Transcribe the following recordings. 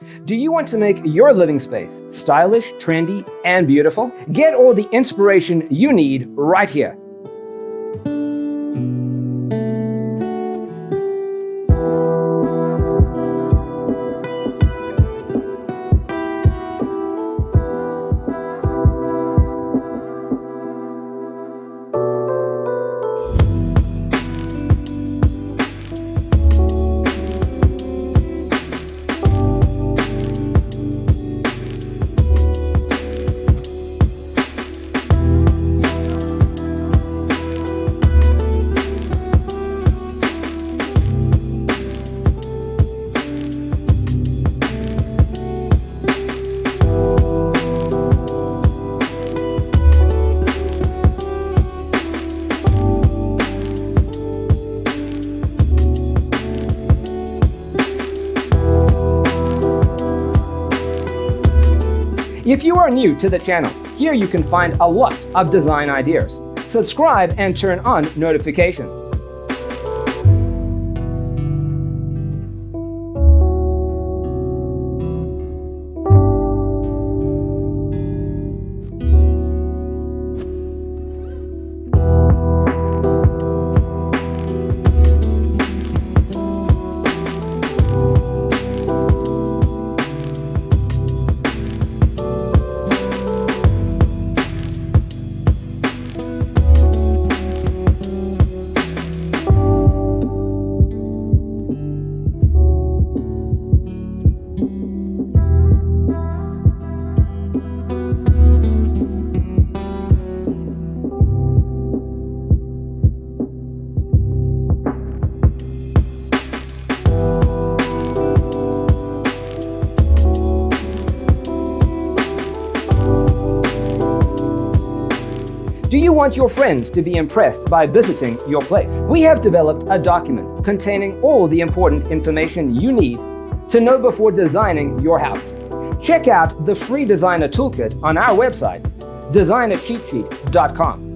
Do you want to make your living space stylish, trendy, and beautiful? Get all the inspiration you need right here. If you are new to the channel, here you can find a lot of design ideas. Subscribe and turn on notifications. Do you want your friends to be impressed by visiting your place? We have developed a document containing all the important information you need to know before designing your house. Check out the free designer toolkit on our website, designercheatsheet.com.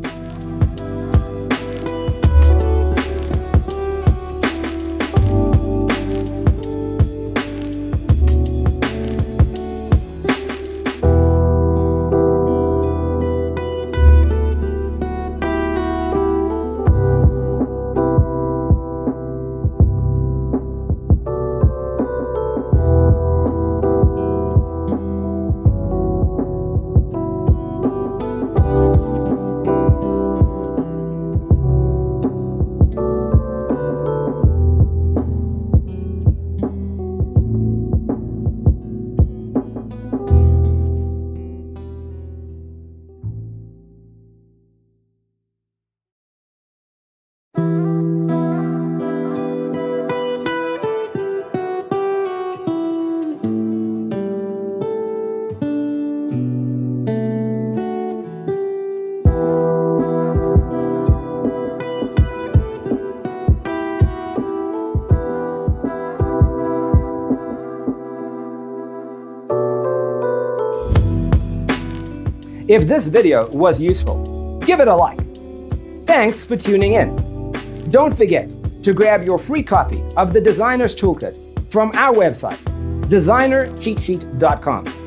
If this video was useful, give it a like. Thanks for tuning in. Don't forget to grab your free copy of the Designer's Toolkit from our website, designercheatsheet.com.